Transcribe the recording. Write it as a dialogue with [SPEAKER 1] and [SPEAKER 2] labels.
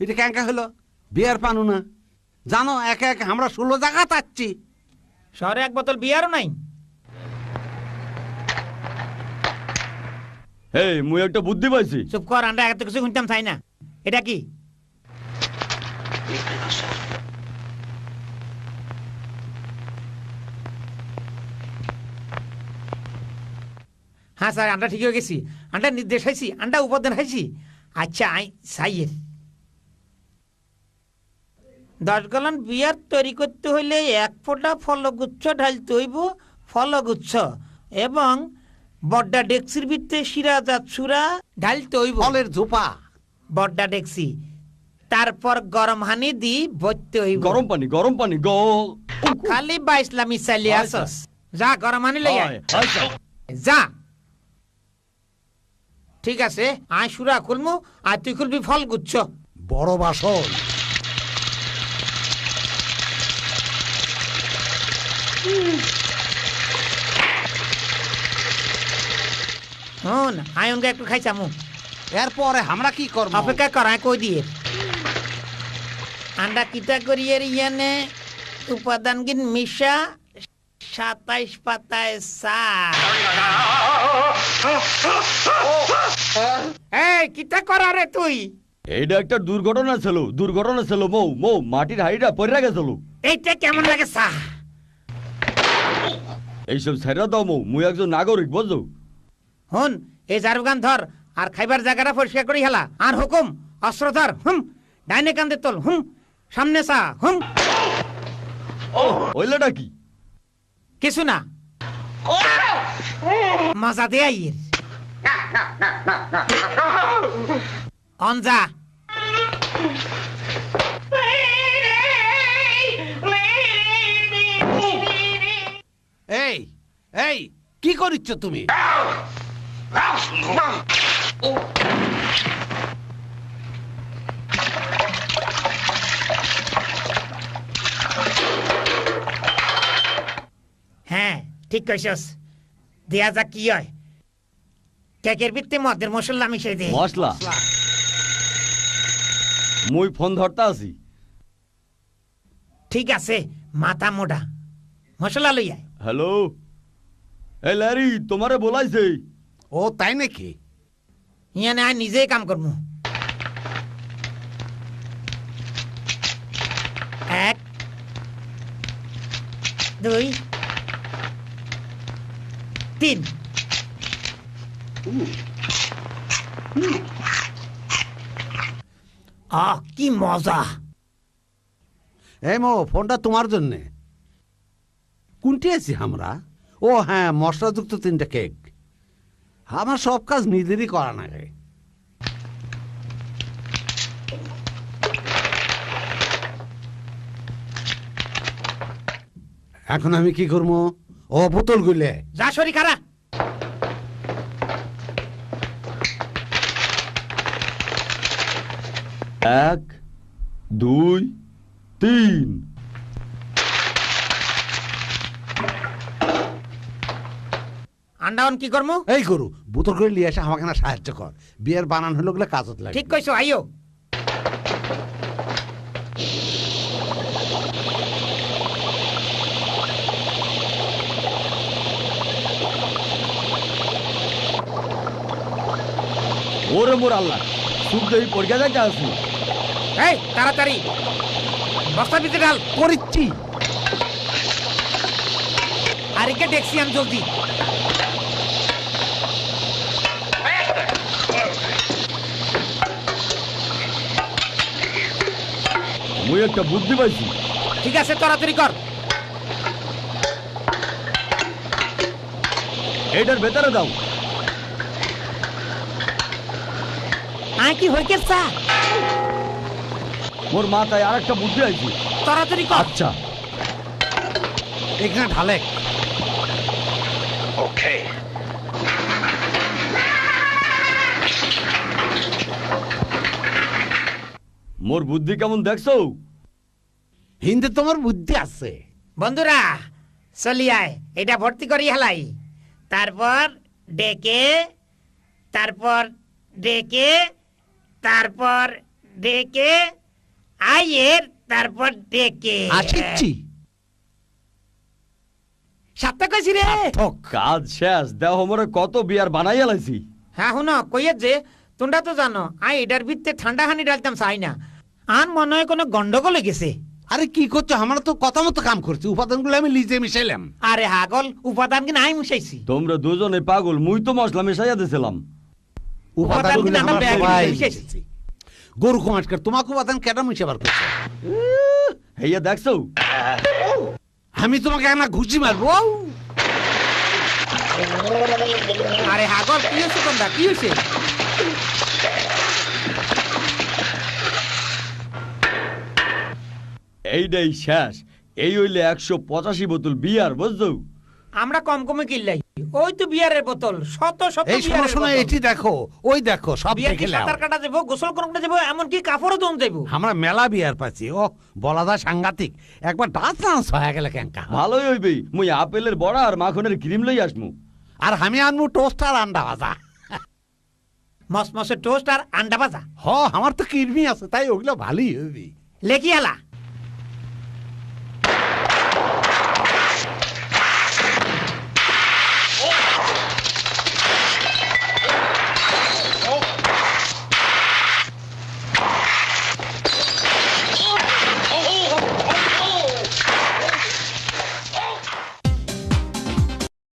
[SPEAKER 1] এটা ক্যাঙ্কা হলো বিয়ার পানু না জানো একে একে আমরা 16 জায়গা চাচ্ছি
[SPEAKER 2] শহরে এক বোতল বিয়ারও নাই
[SPEAKER 3] হেই মুই একটা বুদ্ধি পাইছি
[SPEAKER 2] চুপ কর আমরা এত কিছু শুনতাম চাই না এটা কি হ্যাঁ স্যার আমরা ঠিক হয়ে গেছি আমরা নির্দেশ হাইছি আমরা উপদেন হাইছি আচ্ছা আই সাইয়ের 10 গ্যালন বিয়ার তৈরি করতে হইলে 1 ফোঁটা ফলগুচ্ছ ঢালতে হইব ফলগুচ্ছ এবং বড্ডা ডেক্সির ভিতরে শিরাজাত সুরা ঢালতে হইব
[SPEAKER 1] ফলের ঝোপা
[SPEAKER 2] বড্ডা ডেক্সি তারপর গরম হানি দি ভরতে হইব
[SPEAKER 3] গরম পানি গ
[SPEAKER 2] খালি বা ইসলামী চাইলে আসস যা গরম হানি লই আয় যা ঠিক আছে আয় সুরা খুলমু আর তুই খুলবি ফলগুচ্ছ
[SPEAKER 1] বড় বাসন
[SPEAKER 2] হন আয়নকে একটু খাইছামু
[SPEAKER 1] এরপরে আমরা কি করব
[SPEAKER 2] অপেক্ষা কর আয় কই দিয়ে আন্ডা কিতা করিয়ে ইয়ানে উপাদান গিন মিশা 27 পাতায় সা এই কিতা করা রে তুই
[SPEAKER 3] এইটা একটা দুর্ঘটনা ছিল মৌ মাটির হাড়িটা পড়ে গেছিল
[SPEAKER 2] এইটা কেমন লাগে সা
[SPEAKER 3] এইসব ছেড়ে দাও মুই একজন নাগরিক বুঝছো
[SPEAKER 2] হন এই জারুগান ধর আর খাইবার জায়গাটা পরিষ্কার করি হেলা আর হুকুম অস্ত্র ধর ডাইনে কান্দে তোল সামনে সা
[SPEAKER 3] ওইলাটা কি
[SPEAKER 2] কিছু না মজা দে আইয়ের অনজা
[SPEAKER 1] এই এই কি করিচ্ছ তুমি
[SPEAKER 2] হ্যাঁ ঠিক কইছস দেয়া যা কি হয় কেকের ভিত্তি মদের মশলা মিশাই দে
[SPEAKER 3] মশলা মুই ফোন ধরতা আছি
[SPEAKER 2] ঠিক আছে মাথা মোটা মশলা লই আয়
[SPEAKER 3] হ্যালো এ ল্যারি তোমারে বলাইছে
[SPEAKER 1] ও তাই নাকি
[SPEAKER 2] ইয়ানে আয় নিজেই কাম করমু 1 2 3 কি মজা
[SPEAKER 1] এই মো ফোনটা তোমার জন্য কোনটি আছি আমরা ও হ্যাঁ মশলাযুক্ত 3টা কেক আমার সব কাজ নিজেরই করা লাগে এখন আমি কি করবো ও বোতল গুলে
[SPEAKER 2] যা সরি খারা
[SPEAKER 3] 1 2 3
[SPEAKER 2] আন্ডাউন কি করমু
[SPEAKER 1] এই গরু বোতল করে নিয়ে এসে আমাকে না সাহায্য কর বিয়ের বানান হলো গেলে কাজত লাগে
[SPEAKER 2] ঠিক কইছো আইও
[SPEAKER 3] ওরে মোর আল্লাহ শুদ্ধ এই পরীক্ষা যাইতে আসি
[SPEAKER 2] এই তাড়াতাড়ি বস্তা ভিতরে ঢাল
[SPEAKER 1] করিচ্ছি
[SPEAKER 2] আর একে দেখছি আমি জলদি
[SPEAKER 3] মুই একটা বুদ্ধি পাইছি
[SPEAKER 2] ঠিক আছে তাড়াতাড়ি কর
[SPEAKER 3] এইটার ভেতরে দাও
[SPEAKER 2] আয় কি হইকে চা
[SPEAKER 3] মোর মাথায় আর একটা বুদ্ধি আইছি
[SPEAKER 2] তাড়াতাড়ি কর
[SPEAKER 3] আচ্ছা
[SPEAKER 1] এখানে ঢালে
[SPEAKER 4] ওকে
[SPEAKER 3] মোর বুদ্ধি কেমন দেখছো
[SPEAKER 1] হিন্দে তোমার বুদ্ধি আছে
[SPEAKER 2] বন্ধুরা চলি আয় এটা ভর্তি করি হেলাই তারপর ডেকে তারপর ডেকে তারপর ডেকে আইয়ের তারপর ডেকে
[SPEAKER 1] আসিচ্ছি
[SPEAKER 2] সাতটা কইছি রে
[SPEAKER 3] কাজ শেষ দেহ মরে কত বিয়ার বানাই এলাইছি।
[SPEAKER 2] হ্যাঁ হুন কইয়ের যে তোমরা তো জানো আই এটার ভিতরে ঠান্ডা হানি ডালতাম চাই না আর মনে হয় কোনো গন্ডগোল হয়ে গেছে।
[SPEAKER 1] আরে কি করছো, আমরা তো কথা মতো কাম করছি, উপাদানগুলো আমি লিজে মিশাইলাম।
[SPEAKER 2] আরে হাগল উপাদান কি নাই মিশাইছি
[SPEAKER 3] তোমরা দুজনে পাগল, মুই তো মশলা মিশাইয়া দিছিলাম।
[SPEAKER 1] উপাদানগুলো
[SPEAKER 2] কিন্তু আমরা
[SPEAKER 1] আমরা
[SPEAKER 2] ব্যাগে
[SPEAKER 1] সবাই
[SPEAKER 2] মিশাইছি।
[SPEAKER 1] মিশাইছি। গরু কমাটকার তোমাকে উপাদান কেন মিশাবার করছো?
[SPEAKER 3] হেইয়া দেখছো
[SPEAKER 1] আমি তোমাকে একটা ঘুষি মারবো।
[SPEAKER 2] আরে হাগল কি হয়েছে তোমরা কি হয়েছে?
[SPEAKER 3] এইটাই শেষ। এই হইলে 185 বোতল বিয়ার, বুঝছো?
[SPEAKER 2] আমরা কম কমে কিনলাই ওই তো বিয়ারের বোতল শত শত
[SPEAKER 1] এই শোনো
[SPEAKER 2] বিয়ারের
[SPEAKER 1] শোনো,
[SPEAKER 2] বোতল।
[SPEAKER 1] এটি দেখো, ওই দেখো, সব
[SPEAKER 2] বিয়ার কি
[SPEAKER 1] দেখে নাও।
[SPEAKER 2] সাঁতার কাটা যাবো, গোসল করতে যাবো, এমনকি কাপড়ও দম যাবো।
[SPEAKER 1] আমরা মেলা বিয়ার পাচ্ছি। ও বলাদা সাংঘাতিক, একবার ডান্স ডান্স হয়ে গেলে ক্যাঙ্কা।
[SPEAKER 3] ভালোই হইবে, মুই আপেলের বড়া আর মাখনের ক্রিম লই আসমু।
[SPEAKER 1] আর আমি আনবো টোস্ট আর আন্ডা ভাজা।
[SPEAKER 2] মসমসে টোস্ট আর আন্ডা ভাজা।
[SPEAKER 1] হ, আমার তো কিরমি আছে, তাই ওগুলো ভালোই হবি।
[SPEAKER 2] লেকি হালা